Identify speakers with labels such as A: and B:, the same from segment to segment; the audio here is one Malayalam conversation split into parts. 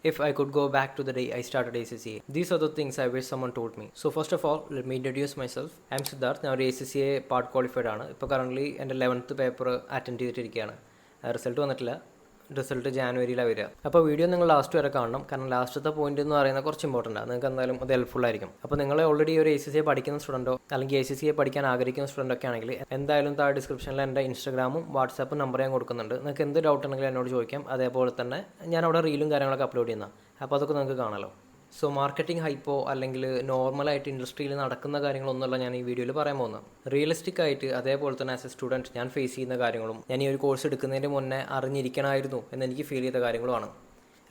A: If I could go back to the day I started ACCA, these are the things I wish someone told me. So first of all, let me introduce myself. I'm Siddharth. ഞാൻ ഒരു ACCA പാർട്ട് ക്വാളിഫൈഡ് ആണ്. ഇപ്പോൾ കറൻ്റ്ലി എൻ്റെ 11th പേപ്പർ അറ്റൻഡ് ചെയ്തിട്ടിരിക്കുകയാണ്. റിസൾട്ട് വന്നിട്ടില്ല. റിസൾട്ട് ജാനുവരിയിലാണ് വരിക. അപ്പോൾ വീഡിയോ നിങ്ങൾ ലാസ്റ്റ് വരെ കാണണം. കാരണം ലാസ്റ്റത്തെ പോയിന്റ് എന്ന് പറയുന്നത് കുറച്ച് ഇമ്പോർട്ടൻ്റ് ആണ്. നിങ്ങൾക്ക് എന്തായാലും അത് ഹെൽപ്ഫുൾ ആയിരിക്കും. അപ്പോൾ നിങ്ങൾ ഓൾറെഡി ഒരു ACCA പഠിക്കുന്ന സ്റ്റുഡൻറ്റോ അല്ലെങ്കിൽ ACCA പഠിക്കാൻ ആഗ്രഹിക്കുന്ന സ്റ്റുഡൻ്റ് ഒക്കെ ആണെങ്കിൽ എന്തായാലും താഴെ ഡിസ്ക്രിപ്ഷനിൽ എൻ്റെ ഇൻസ്റ്റാഗ്രാമും വാട്സാപ്പും നമ്പർ ഞാൻ കൊടുക്കുന്നുണ്ട്. നിങ്ങൾക്ക് എന്ത് ഡൗട്ട് ഉണ്ടെങ്കിലും എന്നോട് ചോദിക്കാം. അതേപോലെ തന്നെ ഞാൻ അവിടെ റീലും കാര്യങ്ങളൊക്കെ അപ്ലോഡ് ചെയ്യുന്ന, അപ്പോൾ അതൊക്കെ നിങ്ങൾക്ക് കാണാമല്ലോ. സോ മാർക്കറ്റിംഗ് ഹൈപ്പോ അല്ലെങ്കിൽ നോർമലായിട്ട് ഇൻഡസ്ട്രിയിൽ നടക്കുന്ന കാര്യങ്ങളൊന്നുമല്ല ഞാൻ ഈ വീഡിയോയിൽ പറയാൻ പോകുന്നത്. റിയലിസ്റ്റിക് ആയിട്ട് അതേപോലെ തന്നെ ആസ് എ സ്റ്റുഡൻറ്റ് ഞാൻ ഫേസ് ചെയ്യുന്ന കാര്യങ്ങളും ഞാൻ ഈ ഒരു കോഴ്സ് എടുക്കുന്നതിന് മുന്നേ അറിഞ്ഞിരിക്കണമായിരുന്നു എന്നെനിക്ക് ഫീൽ ചെയ്ത കാര്യങ്ങളുമാണ്.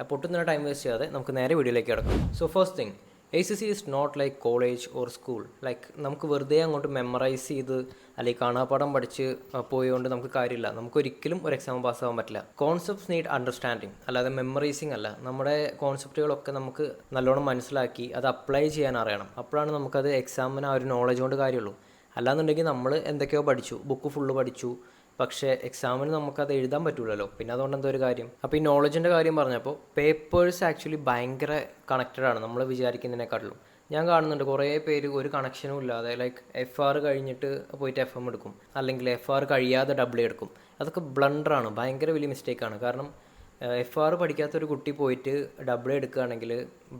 A: അപ്പോൾ ഒട്ടും തന്നെ ടൈം വേസ്റ്റ് ചെയ്യാതെ നമുക്ക് നേരെ വീഡിയോയിലേക്ക് കിടക്കാം. So first thing, ACCA is not like college or school. Like നമുക്ക് വെറുതെ അങ്ങോട്ട് മെമ്മറൈസ് ചെയ്ത് അല്ലെങ്കിൽ കാണാപ്പാടം പഠിച്ച് പോയതുകൊണ്ട് നമുക്ക് കാര്യമില്ല. നമുക്കൊരിക്കലും ഒരു എക്സാം പാസ്സാകാൻ പറ്റില്ല. കോൺസെപ്റ്റ്സ് നീഡ് അണ്ടർസ്റ്റാൻഡിങ്, അല്ലാതെ മെമ്മറൈസിങ് അല്ല. നമ്മുടെ കോൺസെപ്റ്റുകളൊക്കെ നമുക്ക് നല്ലോണം മനസ്സിലാക്കി അത് അപ്ലൈ ചെയ്യാൻ അറിയണം. അപ്പോഴാണ് നമുക്കത് എക്സാമിന് ആ ഒരു നോളജ് കൊണ്ട് കാര്യമുള്ളൂ. അല്ലാന്നുണ്ടെങ്കിൽ നമ്മൾ എന്തൊക്കെയോ പഠിച്ചു, ബുക്ക് ഫുള്ള് പഠിച്ചു, പക്ഷേ എക്സാമിന് നമുക്കത് എഴുതാൻ പറ്റില്ലല്ലോ. പിന്നെ അതുകൊണ്ട് എന്തൊരു കാര്യം. അപ്പോൾ ഈ നോളജിൻ്റെ കാര്യം പറഞ്ഞപ്പോൾ പേപ്പേഴ്സ് ആക്ച്വലി ഭയങ്കര കണക്റ്റഡ് ആണ് നമ്മൾ വിചാരിക്കുന്നതിനെക്കാട്ടിലും. ഞാൻ കാണുന്നുണ്ട് കുറേ പേര് ഒരു കണക്ഷനും ഇല്ലാതെ ലൈക്ക് FR കഴിഞ്ഞിട്ട് പോയിട്ട് FM എടുക്കും, അല്ലെങ്കിൽ FR കഴിയാതെ AA എടുക്കും. അതൊക്കെ ബ്ലണ്ടറാണ്, ഭയങ്കര വലിയ മിസ്റ്റേക്കാണ്. കാരണം FR പഠിക്കാത്തൊരു കുട്ടി പോയിട്ട് AA എടുക്കുകയാണെങ്കിൽ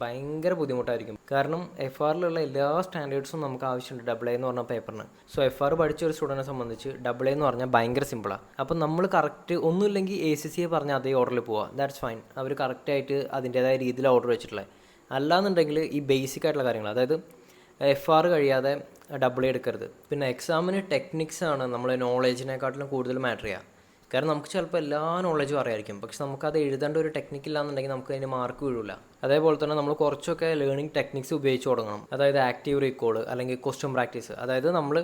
A: ഭയങ്കര ബുദ്ധിമുട്ടായിരിക്കും. കാരണം FRലുള്ള എല്ലാ സ്റ്റാൻഡേർഡ്സും നമുക്ക് ആവശ്യമുണ്ട് AA എന്ന് പറഞ്ഞ പേപ്പറിന്. സോ FR പഠിച്ച ഒരു സ്റ്റുഡൻറ്റിനെ സംബന്ധിച്ച് AA എന്ന് പറഞ്ഞാൽ ഭയങ്കര സിമ്പിളാണ്. അപ്പം നമ്മൾ കറക്റ്റ് ഒന്നുമില്ലെങ്കിൽ ACCA പറഞ്ഞാൽ അതേ ഓർഡറിൽ പോവുക, ദാറ്റ്സ് ഫൈൻ. അവർ കറക്റ്റായിട്ട് അതിൻ്റേതായ രീതിയിൽ ഓർഡർ വെച്ചിട്ടുള്ളത്. അല്ലാന്നുണ്ടെങ്കിൽ ഈ ബേസിക് ആയിട്ടുള്ള കാര്യങ്ങൾ, അതായത് FR കഴിയാതെ AA എടുക്കരുത്. പിന്നെ എക്സാമിന് ടെക്നിക്സാണ് നമ്മൾ നോളേജിനെക്കാട്ടിലും കൂടുതൽ മാറ്റർ ചെയ്യുക. കാരണം നമുക്ക് ചിലപ്പോൾ എല്ലാ നോളജും അറിയായിരിക്കും, പക്ഷെ നമുക്കത് എഴുതേണ്ട ഒരു ടെക്നിക്ക് ഇല്ലാന്നുണ്ടെങ്കിൽ നമുക്ക് അതിന് മാർക്ക് വീഴില്ല. അതേപോലെ തന്നെ നമ്മൾ കുറച്ചൊക്കെ ലേണിംഗ് ടെക്നിക്സ് ഉപയോഗിച്ച് തുടങ്ങണം. അതായത് ആക്റ്റീവ് റീകോൾ അല്ലെങ്കിൽ ക്വസ്റ്റ്യൻ പ്രാക്ടീസ്. അതായത് നമ്മൾ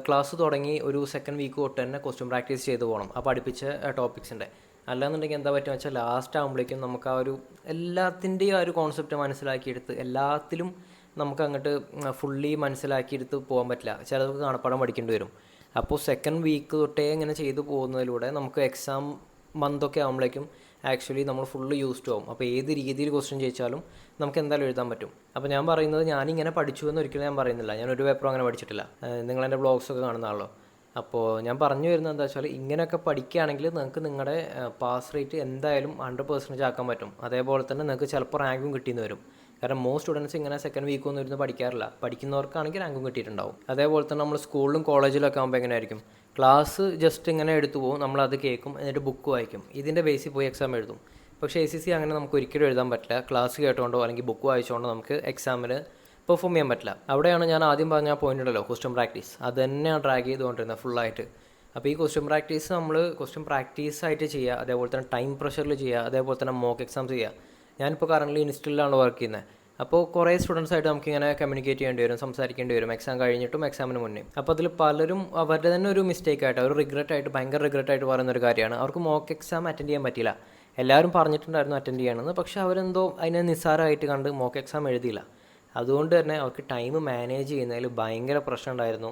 A: ക്ലാസ് തുടങ്ങി ഒരു സെക്കൻഡ് വീക്ക് തൊട്ട് തന്നെ ക്വസ്റ്റ്യൻ പ്രാക്ടീസ് ചെയ്ത് പോകണം ആ പഠിപ്പിച്ച ടോപ്പിക്സിൻ്റെ. അല്ലാന്നുണ്ടെങ്കിൽ എന്താ പറ്റുക വെച്ചാൽ ലാസ്റ്റ് ആകുമ്പോഴേക്കും നമുക്ക് ആ ഒരു എല്ലാത്തിൻ്റെയും ആ ഒരു കോൺസെപ്റ്റ് മനസ്സിലാക്കിയെടുത്ത് എല്ലാത്തിലും നമുക്ക് അങ്ങോട്ട് ഫുള്ളി മനസ്സിലാക്കിയെടുത്ത് പോകാൻ പറ്റില്ല. ചിലതൊക്കെ കാണപ്പാടം പഠിക്കേണ്ടി വരും. അപ്പോൾ സെക്കൻഡ് വീക്ക് തൊട്ടേ ഇങ്ങനെ ചെയ്തു പോകുന്നതിലൂടെ നമുക്ക് എക്സാം മന്തൊക്കെ ആകുമ്പോഴേക്കും ആക്ച്വലി നമ്മൾ ഫുള്ള് യൂസ്ഡ് ആവും. അപ്പോൾ ഏത് രീതിയിൽ ക്വസ്റ്റ്യൻ ചോദിച്ചാലും നമുക്ക് എന്തായാലും എഴുതാൻ പറ്റും. അപ്പോൾ ഞാൻ പറയുന്നത് ഞാനിങ്ങനെ പഠിച്ചു എന്ന് ഒരിക്കലും ഞാൻ പറയുന്നില്ല. ഞാൻ ഒരു പേപ്പറും അങ്ങനെ പഠിച്ചിട്ടില്ല. നിങ്ങളെൻ്റെ ബ്ലോഗ്സൊക്കെ കാണുന്നതാണല്ലോ. അപ്പോൾ ഞാൻ പറഞ്ഞു വരുന്നത് എന്താ വെച്ചാൽ ഇങ്ങനെയൊക്കെ പഠിക്കുകയാണെങ്കിൽ നിങ്ങൾക്ക് നിങ്ങളുടെ പാസ് റേറ്റ് എന്തായാലും 100% ആക്കാൻ പറ്റും. അതേപോലെ തന്നെ നിങ്ങൾക്ക് ചിലപ്പോൾ റാങ്കും കിട്ടിയെന്ന് വരും. കാരണം മോസ്റ്റ് സ്റ്റുഡൻസ് ഇങ്ങനെ സെക്കൻഡ് വീക്കൊന്നും ഇരുന്ന് പഠിക്കാറില്ല. പഠിക്കുന്നവർക്കാണെങ്കിൽ റാങ്കും കിട്ടിയിട്ടുണ്ടാവും. അതേപോലെ തന്നെ നമ്മൾ സ്കൂളിലും കോളേജിലൊക്കെ ആകുമ്പോൾ എങ്ങനെയായിരിക്കും, ക്ലാസ് ജസ്റ്റ് ഇങ്ങനെ എടുത്തു പോകും, നമ്മളത് കേൾക്കും, എന്നിട്ട് ബുക്ക് വായിക്കും, ഇതിൻ്റെ ബേസിൽ പോയി എക്സാം എഴുതും. പക്ഷേ ACCA അങ്ങനെ നമുക്ക് ഒരിക്കലും എഴുതാൻ പറ്റില്ല. ക്ലാസ് കേട്ടുകൊണ്ടോ അല്ലെങ്കിൽ ബുക്ക് വായിച്ചുകൊണ്ടോ നമുക്ക് എക്സാമിന് പെർഫോം ചെയ്യാൻ പറ്റില്ല. അവിടെയാണ് ഞാൻ ആദ്യം പറഞ്ഞ പോയിന്റ് ഉണ്ടല്ലോ, ക്വസ്റ്റ്യൻ പ്രാക്ടീസ്. അത് തന്നെയാണ് ഡ്രാഗ് ചെയ്തുകൊണ്ടിരുന്നത് ഫുള്ളായിട്ട്. അപ്പോൾ ഈ ക്വസ്റ്റ്യൻ പ്രാക്ടീസ് നമ്മൾ ക്വസ്റ്റ്യൻ പ്രാക്ടീസായിട്ട് ചെയ്യുക, അതേപോലെ തന്നെ ടൈം പ്രഷറിൽ ചെയ്യുക, അതേപോലെ തന്നെ മോക്ക് എക്സാംസ് ചെയ്യുക. ഞാനിപ്പോൾ കറൻ്റ് ഇൻസ്റ്റിറ്റ്യൂട്ടിലാണ് വർക്ക് ചെയ്യുന്നത്. അപ്പോൾ കുറേ സ്റ്റുഡൻസായിട്ട് നമുക്കിങ്ങനെ കമ്മ്യൂണിക്കേറ്റ് ചെയ്യേണ്ടി വരും, സംസാരിക്കേണ്ടി വരും, എക്സാം കഴിഞ്ഞിട്ടും എക്സാമിന് മുന്നേ. അപ്പോൾ അതിൽ പലരും അവരുടെ തന്നെ ഒരു മിസ്റ്റേക്കായിട്ട്, ഒരു റിഗ്രറ്റായിട്ട്, ഭയങ്കര റിഗ്രറ്റായിട്ട് പറയുന്നൊരു കാര്യമാണ് അവർക്ക് മോക്ക് എക്സാം അറ്റൻഡ് ചെയ്യാൻ പറ്റിയില്ല. എല്ലാവരും പറഞ്ഞിട്ടുണ്ടായിരുന്നു അറ്റൻഡ് ചെയ്യണമെന്ന്, പക്ഷേ അവരെന്തോ അതിനെ നിസ്സാരമായിട്ട് കണ്ട് മോക്ക് എക്സാം എഴുതിയില്ല. അതുകൊണ്ട് തന്നെ അവർക്ക് ടൈം മാനേജ് ചെയ്യുന്നതിൽ ഭയങ്കര പ്രശ്നം ഉണ്ടായിരുന്നു.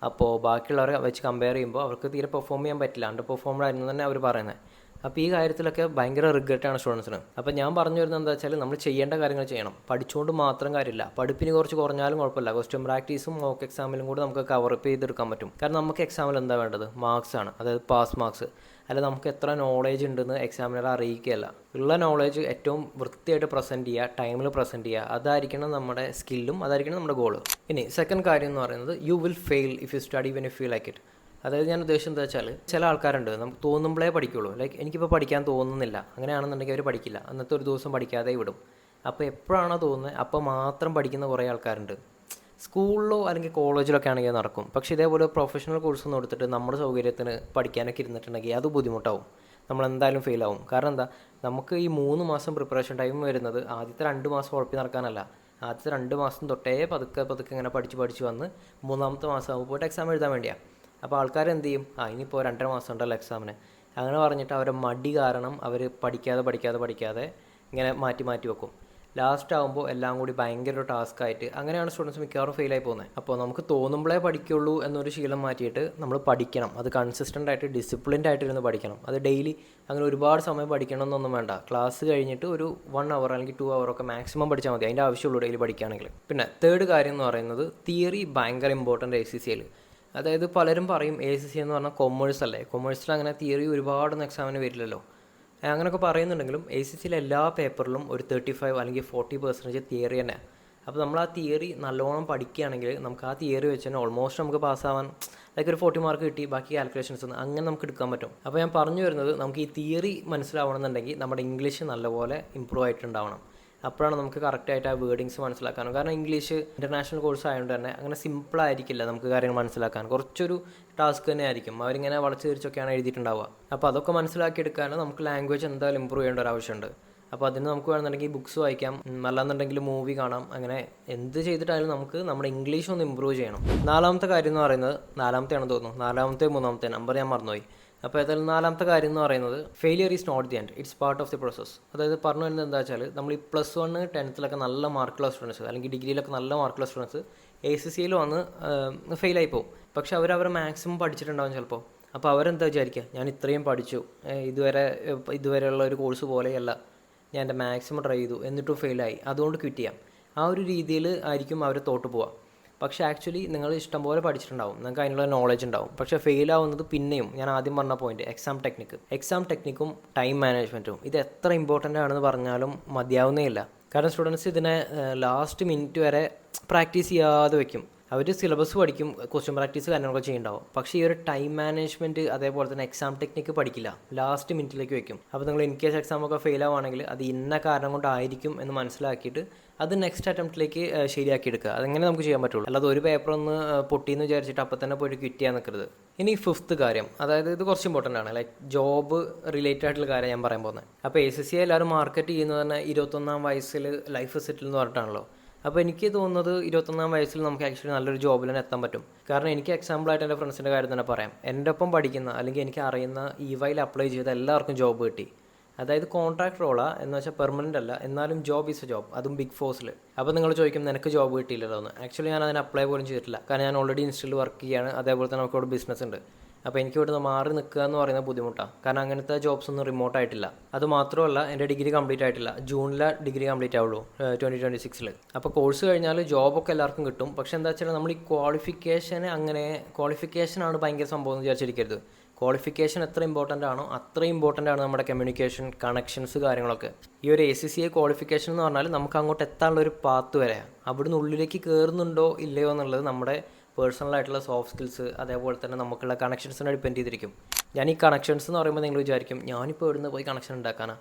A: അപ്പോൾ ബാക്കിയുള്ളവരെ വെച്ച് കമ്പയർ ചെയ്യുമ്പോൾ അവർക്ക് തീരെ പെർഫോം ചെയ്യാൻ പറ്റില്ല, അണ്ടർ പെർഫോംഡ് ആയിരുന്നു തന്നെ അവർ പറയുന്നത്. അപ്പോൾ ഈ കാര്യത്തിലൊക്കെ ഭയങ്കര റിഗ്രറ്റാണ് സ്റ്റുഡൻസിന്. അപ്പോൾ ഞാൻ പറഞ്ഞു വരുന്നത് എന്താ വെച്ചാൽ നമ്മൾ ചെയ്യേണ്ട കാര്യങ്ങൾ ചെയ്യണം. പഠിച്ചുകൊണ്ട് മാത്രം കാര്യമില്ല. പഠിപ്പിന് കുറച്ച് കുറഞ്ഞാലും കുഴപ്പമില്ല. ക്വസ്റ്റ്യൻ പ്രാക്ടീസും മോക്ക് എക്സാമിലും കൂടെ നമുക്ക് കവറപ്പ് ചെയ്തെടുക്കാൻ പറ്റും. കാരണം നമുക്ക് എക്സാമിൽ എന്താ വേണ്ടത്, മാർക്സ് ആണ്, അതായത് പാസ് മാർക്സ്. അല്ല നമുക്ക് എത്ര നോളേജ് ഉണ്ടെന്ന് എക്സാമിനറെ അറിയിക്കുകയല്ല. ഉള്ള നോളേജ് ഏറ്റവും വൃത്തിയായിട്ട് പ്രസൻറ്റ് ചെയ്യുക, ടൈമിൽ പ്രസൻറ്റ് ചെയ്യുക, അതായിരിക്കണം നമ്മുടെ സ്കില്ലും, അതായിരിക്കണം നമ്മുടെ ഗോള്. ഇനി സെക്കൻഡ് കാര്യം എന്ന് പറയുന്നത്, you will fail if you study when you feel like it. അതായത് ഞാൻ ഉദ്ദേശം എന്താ വെച്ചാൽ ചില ആൾക്കാരുണ്ട് നമുക്ക് തോന്നുമ്പോഴേ പഠിക്കുള്ളൂ. ലൈക്ക് എനിക്കിപ്പോൾ പഠിക്കാൻ തോന്നുന്നില്ല, അങ്ങനെയാണെന്നുണ്ടെങ്കിൽ അവർ പഠിക്കില്ല, അന്നത്തെ ഒരു ദിവസം പഠിക്കാതെ വിടും. അപ്പോൾ എപ്പോഴാണോ തോന്നുന്നത് അപ്പോൾ മാത്രം പഠിക്കുന്ന കുറേ ആൾക്കാരുണ്ട്. സ്കൂളിലോ അല്ലെങ്കിൽ കോളേജിലൊക്കെ ആണെങ്കിൽ നടക്കും. പക്ഷേ ഇതേപോലെ പ്രൊഫഷണൽ കോഴ്സൊന്നും എടുത്തിട്ട് നമ്മുടെ സൗകര്യത്തിന് പഠിക്കാനൊക്കെ ഇരുന്നിട്ടുണ്ടെങ്കിൽ അത് ബുദ്ധിമുട്ടാവും, നമ്മളെന്തായാലും ഫെയിലാവും. കാരണം എന്താ, നമുക്ക് ഈ 3 മാസം പ്രിപ്പറേഷൻ ടൈം വരുന്നത് ആദ്യത്തെ 2 മാസം ഉഴപ്പി നടക്കാനല്ല. ആദ്യത്തെ 2 മാസം തൊട്ടേ പതുക്കെ പതുക്കെ ഇങ്ങനെ പഠിച്ച് വന്ന് 3ാമത്തെ മാസം ആകുമ്പോൾ പോയിട്ട് എക്സാം എഴുതാൻ വേണ്ടിയാണ്. അപ്പോൾ ആൾക്കാർ എന്ത് ചെയ്യും, ഇനിയിപ്പോൾ 2.5 മാസം ഉണ്ടല്ലോ എക്സാമിന്, അങ്ങനെ പറഞ്ഞിട്ട് അവരെ മടി കാരണം അവർ പഠിക്കാതെ ഇങ്ങനെ മാറ്റി വെക്കും. ലാസ്റ്റ് ആകുമ്പോൾ എല്ലാം കൂടി ഭയങ്കര ഒരു ടാസ്ക് ആയിട്ട് അങ്ങനെയാണ് സ്റ്റുഡൻസ് മിക്കവാറും ഫെയിലായി പോകുന്നത്. അപ്പോൾ നമുക്ക് തോന്നുമ്പോഴേ പഠിക്കുള്ളൂ എന്നൊരു ശീലം മാറ്റിയിട്ട് നമ്മൾ പഠിക്കണം. അത് കൺസിസ്റ്റൻ്റ് ആയിട്ട് ഡിസിപ്ലിൻഡ് ആയിട്ട് ഇരുന്ന് പഠിക്കണം. അത് ഡെയിലി അങ്ങനെ ഒരുപാട് സമയം പഠിക്കണം എന്നൊന്നും വേണ്ട. ക്ലാസ് കഴിഞ്ഞിട്ട് ഒരു 1 hour അല്ലെങ്കിൽ 2 hour ഒക്കെ മാക്സിമം പഠിച്ചാൽ മതി. അതിൻ്റെ ആവശ്യമുള്ളൂ ഡെയിലി പഠിക്കുകയാണെങ്കിൽ. പിന്നെ തേർഡ് കാര്യം എന്ന് പറയുന്നത് തിയറി ഭയങ്കര ഇമ്പോർട്ടൻ്റ് ACCA. അതായത് പലരും പറയും ACCA എന്ന് പറഞ്ഞാൽ കൊമേഴ്സ് അല്ലേ, കൊമേഴ്സിൽ അങ്ങനെ തിയറി ഒരുപാടൊന്നും എക്സാമിന് വരില്ലല്ലോ അങ്ങനെയൊക്കെ പറയുന്നുണ്ടെങ്കിലും ACCയിലെ എല്ലാ പേപ്പറിലും ഒരു 35 അല്ലെങ്കിൽ 40% തിയറി തന്നെ. അപ്പോൾ നമ്മൾ ആ തിയറി നല്ലോണം പഠിക്കുകയാണെങ്കിൽ നമുക്ക് ആ തിയറി വെച്ച് തന്നെ ഓൾമോസ്റ്റ് നമുക്ക് പാസ്സാവാൻ ലൈക്ക് ഒരു 40 മാർക്ക് കിട്ടി, ബാക്കി കാൽക്കുലേഷൻസ് അങ്ങനെ നമുക്ക് എടുക്കാൻ പറ്റും. അപ്പോൾ ഞാൻ പറഞ്ഞു വരുന്നത് നമുക്ക് ഈ തിയറി മനസ്സിലാവണമെന്നുണ്ടെങ്കിൽ നമ്മുടെ ഇംഗ്ലീഷ് നല്ലപോലെ ഇമ്പ്രൂവ് ആയിട്ടുണ്ടാവണം. അപ്പോഴാണ് നമുക്ക് കറക്റ്റായിട്ട് ആ വേർഡിങ്സ് മനസ്സിലാക്കാനും. കാരണം ഇംഗ്ലീഷ് ഇൻ്റർനാഷണൽ കോഴ്സ് ആയതുകൊണ്ട് തന്നെ അങ്ങനെ സിമ്പിൾ ആയിരിക്കില്ല നമുക്ക് കാര്യങ്ങൾ മനസ്സിലാക്കാൻ. കുറച്ചൊരു ടാസ്ക് തന്നെ ആയിരിക്കും. അവരിങ്ങനെ വളച്ച് തിരിച്ചൊക്കെയാണ് എഴുതിയിട്ടുണ്ടാവുക. അപ്പോൾ അതൊക്കെ മനസ്സിലാക്കിയെടുക്കാൻ നമുക്ക് ലാംഗ്വേജ് എന്തായാലും ഇമ്പ്രൂവ് ചെയ്യേണ്ട ഒരു ആവശ്യമുണ്ട്. അപ്പോൾ അതിന് നമുക്ക് വേണമെന്നുണ്ടെങ്കിൽ ബുക്സ് വായിക്കാം, അല്ലാന്നുണ്ടെങ്കിൽ മൂവി കാണാം. അങ്ങനെ എന്ത് ചെയ്തിട്ടായാലും നമുക്ക് നമ്മുടെ ഇംഗ്ലീഷ് ഒന്ന് ഇമ്പ്രൂവ് ചെയ്യണം. നാലാമത്തെ കാര്യം എന്ന് പറയുന്നത്, നാലാമത്തെയാണെന്ന് തോന്നുന്നു, മൂന്നാമത്തെ നമ്പർ ഞാൻ മറന്നുപോയി. അപ്പോൾ ഏതായാലും നാലാമത്തെ കാര്യം എന്ന് പറയുന്നത് failure is not the end, it's part of the process. അതായത് പറഞ്ഞു വരുന്നത് എന്താ വെച്ചാൽ നമ്മൾ ഈ +1 10th നല്ല മാർക്കുള്ള സ്റ്റുഡൻസ് അല്ലെങ്കിൽ ഡിഗ്രിയിലൊക്കെ നല്ല മാർക്കുള്ള സ്റ്റുഡൻസ് ACCയിൽ വന്ന് ഫെയിലായി പോകും. പക്ഷെ അവരവരെ മാക്സിമം പഠിച്ചിട്ടുണ്ടാവും ചിലപ്പോൾ. അപ്പോൾ അവരെന്താ വിചാരിക്കുക, ഞാൻ ഇത്രയും പഠിച്ചു, ഇതുവരെയുള്ള ഒരു കോഴ്സ് പോലെയല്ല, ഞാൻ എൻ്റെ മാക്സിമം ട്രൈ ചെയ്തു എന്നിട്ടും ഫെയിലായി, അതുകൊണ്ട് ക്വിറ്റ് ചെയ്യാം. ആ ഒരു രീതിയിൽ ആയിരിക്കും അവർ തോട്ട് പോവുക. പക്ഷേ ആക്ച്വലി നിങ്ങൾ ഇഷ്ടംപോലെ പഠിച്ചിട്ടുണ്ടാവും, നിങ്ങൾക്ക് അതിനുള്ള നോളജ് ഉണ്ടാവും. പക്ഷേ ഫെയിൽ ആവുന്നത് പിന്നെയും ഞാൻ ആദ്യം പറഞ്ഞ പോയിന്റ് എക്സാം ടെക്നിക്കും ടൈം മാനേജ്മെൻറ്റും ഇത് എത്ര ഇമ്പോർട്ടൻ്റ് ആണെന്ന് പറഞ്ഞാലും മതിയാവുന്നേ ഇല്ല. കാരണം സ്റ്റുഡൻസ് ഇതിനെ ലാസ്റ്റ് മിനിറ്റ് വരെ പ്രാക്ടീസ് ചെയ്യാതെ വെക്കും. അവർ സിലബസ് പഠിക്കും, ക്വസ്റ്റ്യൻ പ്രാക്ടീസ് കാര്യങ്ങളൊക്കെ ചെയ്യുന്നുണ്ടാവും. പക്ഷേ ഈ ഒരു ടൈം മാനേജ്മെൻറ്റ് അതേപോലെ തന്നെ എക്സാം ടെക്നിക്ക് പഠിക്കില്ല, ലാസ്റ്റ് മിനിറ്റിലേക്ക് വെക്കും. അപ്പോൾ നിങ്ങൾ ഇൻ കേസ് എക്സാമൊക്കെ ഫെയിൽ ആവുകയാണെങ്കിൽ അത് ഇന്ന കാരണം കൊണ്ടായിരിക്കും എന്ന് മനസ്സിലാക്കിയിട്ട് അത് നെക്സ്റ്റ് അറ്റംപ്റ്റിലേക്ക് ശരിയാക്കി എടുക്കുക. അതെങ്ങനെ നമുക്ക് ചെയ്യാൻ പറ്റുള്ളൂ. അല്ലാതെ ഒരു പേപ്പർ ഒന്ന് പൊട്ടിയെന്ന് വിചാരിച്ചിട്ട് അപ്പോൾ തന്നെ പോയിട്ട് ക്വിറ്റ് ചെയ്യാൻ നിൽക്കരുത്. ഇനി 5th കാര്യം, അതായത് ഇത് കുറച്ച് ഇമ്പോർട്ടൻ്റ് ആണ്, ലൈക്ക് ജോബ് റിലേറ്റഡ് ആയിട്ടുള്ള കാര്യം ഞാൻ പറയാൻ പോകുന്നത്. അപ്പോൾ ACCA എല്ലാവരും മാർക്കറ്റ് ചെയ്യുന്നത് തന്നെ 21ാം വയസ്സിൽ ലൈഫ് സെറ്റിൽ എന്ന് പറഞ്ഞിട്ടാണല്ലോ. അപ്പോൾ എനിക്ക് തോന്നുന്നത് 21ാം വയസ്സിൽ നമുക്ക് ആക്ച്വലി നല്ലൊരു ജോബിൽ തന്നെ എത്താൻ പറ്റും. കാരണം എനിക്ക് എക്സാമ്പിളായിട്ട് എൻ്റെ ഫ്രണ്ട്സിൻ്റെ കാര്യം തന്നെ പറയാം. എൻ്റെ ഒപ്പം പഠിക്കുന്ന അല്ലെങ്കിൽ എനിക്ക് അറിയുന്ന EYയിൽ അപ്ലൈ ചെയ്ത എല്ലാവർക്കും ജോബ് കിട്ടി. അതായത് കോൺട്രാക്ട് റോളാണ് എന്ന് വെച്ചാൽ പെർമനൻ്റ് അല്ല, എന്നാലും ജോബ് ഈസ് എ ജോബ്, അതും ബിഗ് ഫോഴ്സിൽ. അപ്പോൾ നിങ്ങൾ ചോദിക്കും നിനക്ക് ജോബ് കിട്ടിയില്ലല്ലോ എന്ന്. ആക്ച്വലി ഞാൻ അതിന് അപ്ലൈ പോലും ചെയ്തിട്ടില്ല. കാരണം ഞാൻ ഓൾറെഡി ഇൻസ്റ്റിൽ വർക്ക് ചെയ്യുകയാണ്, അതേപോലെ തന്നെ നമുക്ക് ഇവിടെ ബിസിനസ് ഉണ്ട്. അപ്പോൾ എനിക്ക് ഇവിടുന്ന് മാറി നിൽക്കുക എന്ന് പറയുന്നത് ബുദ്ധിമുട്ടാണ്. കാരണം അങ്ങനത്തെ ജോബ്സ് ഒന്നും റിമോട്ട് ആയിട്ടില്ല. അത് മാത്രമല്ല എൻ്റെ ഡിഗ്രി കംപ്ലീറ്റ് ആയിട്ടില്ല, ജൂണിലെ ഡിഗ്രി കംപ്ലീറ്റ് ആവുള്ളൂ 2026. അപ്പോൾ കോഴ്സ് കഴിഞ്ഞാൽ ജോബൊക്കെ എല്ലാവർക്കും കിട്ടും. പക്ഷേ എന്താ വെച്ചാൽ നമ്മൾ ഈ ക്വാളിഫിക്കേഷനാണ് ഭയങ്കര സംഭവം എന്ന് വിചാരിച്ചിരിക്കരുത്. ക്വാളിഫിക്കേഷൻ എത്ര ഇമ്പോർട്ടൻ്റ് ആണോ അത്രയും ഇമ്പോർട്ടൻ്റ് ആണ് നമ്മുടെ കമ്മ്യൂണിക്കേഷൻ, കണക്ഷൻസ് കാര്യങ്ങളൊക്കെ. ഈ ഒരു ACCA ക്വാളിഫിക്കേഷൻ എന്ന് പറഞ്ഞാൽ നമുക്ക് അങ്ങോട്ട് എത്താനുള്ള ഒരു പാത്ത് വരെയാണ്. അവിടുന്ന് ഉള്ളിലേക്ക് കയറുന്നുണ്ടോ ഇല്ലയോ എന്നുള്ളത് നമ്മുടെ പേഴ്സണലായിട്ടുള്ള സോഫ്റ്റ് സ്കിൽസ് അതേപോലെ തന്നെ നമുക്കുള്ള കണക്ഷൻസിനെ ഡിപ്പെൻഡ് ചെയ്തിരിക്കും. ഞാൻ ഈ കണക്ഷൻസ് എന്ന് പറയുമ്പോൾ നിങ്ങൾ വിചാരിക്കും ഞാനിപ്പോൾ ഇവിടുന്ന് പോയി കണക്ഷൻ ഉണ്ടാക്കാനാണ്.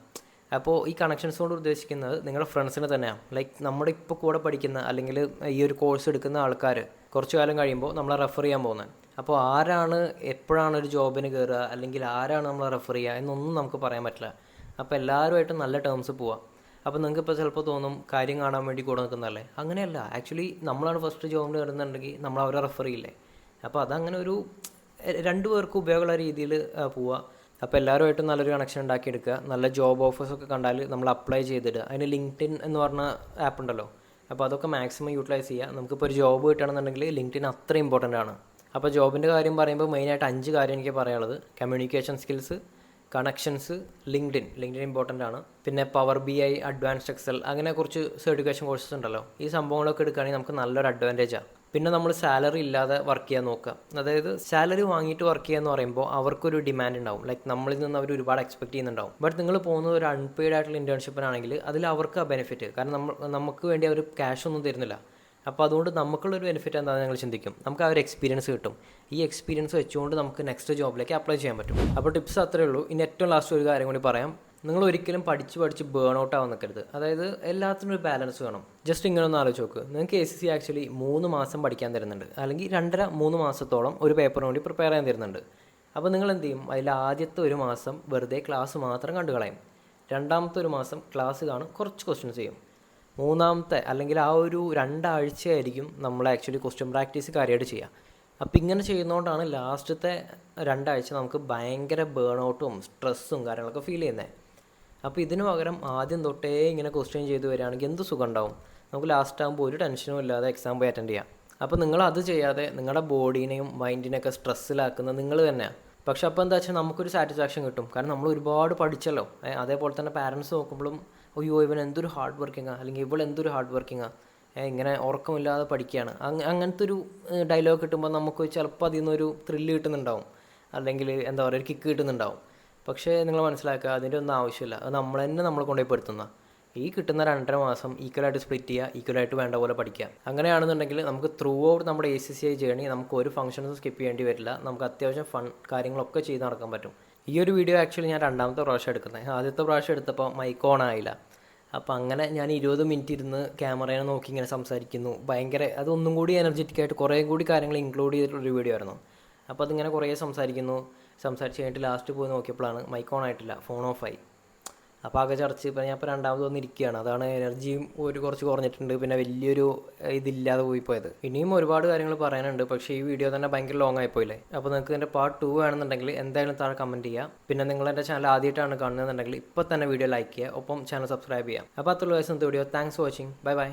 A: അപ്പോൾ ഈ കണക്ഷൻസ് കൊണ്ട് ഉദ്ദേശിക്കുന്നത് നിങ്ങളുടെ ഫ്രണ്ട്സിനെ തന്നെയാണ്. ലൈക്ക് നമ്മുടെ ഇപ്പോൾ കൂടെ പഠിക്കുന്ന അല്ലെങ്കിൽ ഈ ഒരു കോഴ്സ് എടുക്കുന്ന ആൾക്കാർ കുറച്ചു കാലം കഴിയുമ്പോൾ നമ്മളെ റെഫർ ചെയ്യാൻ പോകുന്നത്. അപ്പോൾ ആരാണ് എപ്പോഴാണ് ഒരു ജോബിന് കയറുക അല്ലെങ്കിൽ ആരാണ് നമ്മളെ റെഫർ ചെയ്യുക എന്നൊന്നും നമുക്ക് പറയാൻ പറ്റില്ല. അപ്പോൾ എല്ലാവരുമായിട്ടും നല്ല ടേംസ് പോവാം. അപ്പോൾ നിങ്ങൾക്ക് ഇപ്പോൾ ചിലപ്പോൾ തോന്നും കാര്യം കാണാൻ വേണ്ടി കൂടെ നിൽക്കുന്നതല്ലേ. അങ്ങനെയല്ല, ആക്ച്വലി നമ്മളാണ് ഫസ്റ്റ് ജോബിന് കയറുന്നുണ്ടെങ്കിൽ നമ്മൾ അവരെ റെഫർ ചെയ്യില്ലേ. അപ്പോൾ അതങ്ങനെ ഒരു രണ്ടു പേർക്കും ഉപയോഗമുള്ള രീതിയിൽ പോവുക. അപ്പോൾ എല്ലാവരുമായിട്ടും നല്ലൊരു കണക്ഷൻ ഉണ്ടാക്കിയെടുക്കുക. നല്ല ജോബ് ഓഫേഴ്സൊക്കെ കണ്ടാൽ നമ്മൾ അപ്ലൈ ചെയ്തിടുക. അതിന് ലിങ്ക്ഡിൻ എന്ന് പറഞ്ഞ ആപ്പ് ഉണ്ടല്ലോ, അപ്പോൾ അതൊക്കെ മാക്സിമം യൂട്ടിലൈസ് ചെയ്യുക. നമുക്കിപ്പോൾ ഒരു ജോബ് കിട്ടണമെന്നുണ്ടെങ്കിൽ ലിങ്ക്ഡിൻ അത്ര ഇമ്പോർട്ടൻ്റ് ആണ്. അപ്പോൾ ജോബിൻ്റെ കാര്യം പറയുമ്പോൾ മെയിനായിട്ട് 5 കാര്യം എനിക്ക് പറയാനുള്ളത്: communication skills, connections, LinkedIn important ആണ്. പിന്നെ പവർ BI, അഡ്വാൻസ്ഡ് എക്സൽ, അങ്ങനെ കുറച്ച് സർട്ടിഫിക്കേഷൻ കോഴ്സസ് ഉണ്ടല്ലോ. ഈ സംഭവങ്ങളൊക്കെ എടുക്കുകയാണെങ്കിൽ നമുക്ക് നല്ലൊരു അഡ്വാൻറ്റേജാണ്. പിന്നെ നമ്മൾ സാലറി ഇല്ലാതെ വർക്ക് ചെയ്യാൻ നോക്കുക. അതായത് സാലറി വാങ്ങിയിട്ട് വർക്ക് ചെയ്യുക എന്ന് പറയുമ്പോൾ അവർക്കൊരു ഡിമാൻഡ് ഉണ്ടാവും. ലൈക്ക് നമ്മളിൽ നിന്ന് അവർ ഒരുപാട് എക്സ്പെക്ട് ചെയ്യുന്നുണ്ടാവും. ബട്ട് നിങ്ങൾ പോകുന്നത് ഒരു അൺപെയ്ഡ് ആയിട്ടുള്ള ഇൻറ്റേൺഷിപ്പിനാണെങ്കിൽ അതിൽ അവർക്ക് ആ ബെനിഫിറ്റ്, കാരണം നമുക്ക് വേണ്ടി അവർ ക്യാഷ് ഒന്നും തരുന്നില്ല. അപ്പോൾ അതുകൊണ്ട് നമുക്കുള്ളൊരു ബെനിഫിറ്റ് എന്താണെന്ന് ഞങ്ങൾ ചിന്തിക്കും. നമുക്ക് ആ ഒരു എക്സ്പീരിയൻസ് കിട്ടും. ഈ എക്സ്പീരിയൻസ് വെച്ചുകൊണ്ട് നമുക്ക് നെക്സ്റ്റ് ജോബിലേക്ക് അപ്ലൈ ചെയ്യാൻ പറ്റും. അപ്പോൾ ടിപ്സ് അത്രയേ ഉള്ളൂ. ഇനി ഏറ്റവും ലാസ്റ്റ് ഒരു കാര്യം കൂടി പറയാം. നിങ്ങൾ ഒരിക്കലും പഠിച്ച് ബേൺ ഔട്ട് ആവാൻ നിൽക്കരുത്. അതായത് എല്ലാത്തിനും ഒരു ബാലൻസ് വേണം. ജസ്റ്റ് ഇങ്ങനെ ഒന്ന് ആലോചിച്ച് നോക്ക്. നിങ്ങൾക്ക് ACCA ആക്ച്വലി 3 മാസം പഠിക്കാൻ തരുന്നുണ്ട്, അല്ലെങ്കിൽ 2.5-3 മാസത്തോളം ഒരു പേപ്പറിന് വേണ്ടി പ്രിപ്പയർ ചെയ്യാൻ തരുന്നുണ്ട്. അപ്പോൾ നിങ്ങൾ എന്ത് ചെയ്യും? അതിൽ ആദ്യത്തെ 1 മാസം വെറുതെ ക്ലാസ് മാത്രം കണ്ടു കളയും. രണ്ടാമത്തെ 1 മാസം ക്ലാസ് കാണും, കുറച്ച് ക്വസ്റ്റ്യൻസ് ചെയ്യും. മൂന്നാമത്തെ അല്ലെങ്കിൽ ആ ഒരു 2 ആഴ്ചയായിരിക്കും നമ്മൾ ആക്ച്വലി ക്വസ്റ്റ്യൻ പ്രാക്ടീസ് കാര്യമായിട്ട് ചെയ്യുക. അപ്പോൾ ഇങ്ങനെ ചെയ്യുന്നതുകൊണ്ടാണ് ലാസ്റ്റത്തെ 2 ആഴ്ച നമുക്ക് ഭയങ്കര ബേൺ ഔട്ടും സ്ട്രെസ്സും കാര്യങ്ങളൊക്കെ ഫീൽ ചെയ്യുന്നത്. അപ്പോൾ ഇതിന് പകരം ആദ്യം തൊട്ടേ ഇങ്ങനെ ക്വസ്റ്റ്യൻ ചെയ്ത് വരികയാണെങ്കിൽ എന്ത് സുഖം ഉണ്ടാവും. നമുക്ക് ലാസ്റ്റ് ആകുമ്പോൾ ഒരു ടെൻഷനും ഇല്ലാതെ എക്സാം പോയി അറ്റൻഡ് ചെയ്യാം. അപ്പോൾ നിങ്ങൾ അത് ചെയ്യാതെ നിങ്ങളുടെ ബോഡീനെയും മൈൻഡിനെയൊക്കെ സ്ട്രെസ്സിലാക്കുന്നത് നിങ്ങൾ തന്നെയാണ്. പക്ഷെ അപ്പോൾ എന്താ വെച്ചാൽ നമുക്കൊരു സാറ്റിസ്ഫാക്ഷൻ കിട്ടും. കാരണം നമ്മൾ ഒരുപാട് പഠിച്ചല്ലോ. അതേപോലെ തന്നെ പാരൻസ് നോക്കുമ്പോഴും അയ്യോ ഇവൻ എന്തൊരു ഹാർഡ് വർക്കിങ്ങാണ്, അല്ലെങ്കിൽ ഇവൾ എന്തൊരു ഹാർഡ് വർക്കിങ്ങാണ്, ഇങ്ങനെ ഉറക്കമില്ലാതെ പഠിക്കുകയാണ്, അങ്ങനത്തെ ഒരു ഡയലോഗ് കിട്ടുമ്പോൾ നമുക്ക് ചിലപ്പോൾ അതിൽ നിന്നൊരു ത്രില്ല് കിട്ടുന്നുണ്ടാവും, അല്ലെങ്കിൽ എന്താ പറയുക ഒരു കിക്ക് കിട്ടുന്നുണ്ടാവും. പക്ഷേ നിങ്ങൾ മനസ്സിലാക്കുക, അതിൻ്റെ ഒന്നും ആവശ്യമില്ല. അത് നമ്മൾ തന്നെ നമ്മളെ കൊണ്ടുപോയി പെടുത്തുന്ന ഈ കിട്ടുന്ന 2.5 മാസം ഈക്വലായിട്ട് സ്പ്ലിറ്റ് ചെയ്യുക, ഈക്വലായിട്ട് വേണ്ട പോലെ പഠിക്കുക. അങ്ങനെയാണെന്നുണ്ടെങ്കിൽ നമുക്ക് ത്രൂ ഔട്ട് നമ്മുടെ ACCA ജേണി നമുക്ക് ഒരു ഫംഗ്ഷൻസും സ്കിപ്പ് ചെയ്യേണ്ടി വരില്ല. നമുക്ക് അത്യാവശ്യം ഫൺ കാര്യങ്ങളൊക്കെ ചെയ്ത് നടക്കാൻ പറ്റും. ഈ ഒരു വീഡിയോ ആക്ച്വലി ഞാൻ 2ാമത്തെ പ്രാവശ്യം എടുക്കുന്നത്. ആദ്യത്തെ പ്രാവശ്യം എടുത്തപ്പോൾ മൈക്ക് ഓൺ ആയില്ല. അപ്പോൾ അങ്ങനെ ഞാൻ 20 മിനിറ്റ് ഇരുന്ന് ക്യാമറയെ നോക്കി ഇങ്ങനെ സംസാരിക്കുന്നു. ഭയങ്കര അതൊന്നും കൂടി എനർജറ്റിക്കായിട്ട് കുറേ കൂടി കാര്യങ്ങൾ ഇൻക്ലൂഡ് ചെയ്തിട്ടുള്ളൊരു വീഡിയോ ആയിരുന്നു. അപ്പോൾ അതിങ്ങനെ കുറേ സംസാരിച്ച് കഴിഞ്ഞിട്ട് ലാസ്റ്റ് പോയി നോക്കിയപ്പോഴാണ് മൈക്ക് ഓൺ ആയിട്ടില്ല, ഫോൺ ഓഫായി. അപ്പോൾ ആകെ ചർച്ച്. ഇപ്പോൾ ഞാൻ ഇപ്പോൾ 2ാമത് വന്നിരിക്കുകയാണ്. അതാണ് എനർജിയും കുറച്ച് കുറഞ്ഞിട്ടുണ്ട്. പിന്നെ വലിയൊരു ഇതില്ലാതെ പോയത്. ഇനിയും ഒരുപാട് കാര്യങ്ങൾ പറയാനുണ്ട്, പക്ഷേ ഈ വീഡിയോ തന്നെ ഭയങ്കര ലോങ് ആയിപ്പോയില്ലേ. അപ്പോൾ നിങ്ങൾക്ക് ഇതിൻ്റെ പാർട്ട് 2 വേണമെന്നുണ്ടെങ്കിൽ എന്തായാലും താഴെ കമൻറ്റ് ചെയ്യുക. പിന്നെ നിങ്ങൾ എൻ്റെ ചാനൽ ആദ്യമായിട്ടാണ് കാണുന്നതെന്നുണ്ടെങ്കിൽ ഇപ്പോൾ തന്നെ വീഡിയോ ലൈക്ക് ചെയ്യുക, ഒപ്പം ചാനൽ സബ്സ്ക്രൈബ് ചെയ്യുക. അപ്പോൾ അത്രയുള്ള ദിവസം video. Thanks for watching. Bye bye.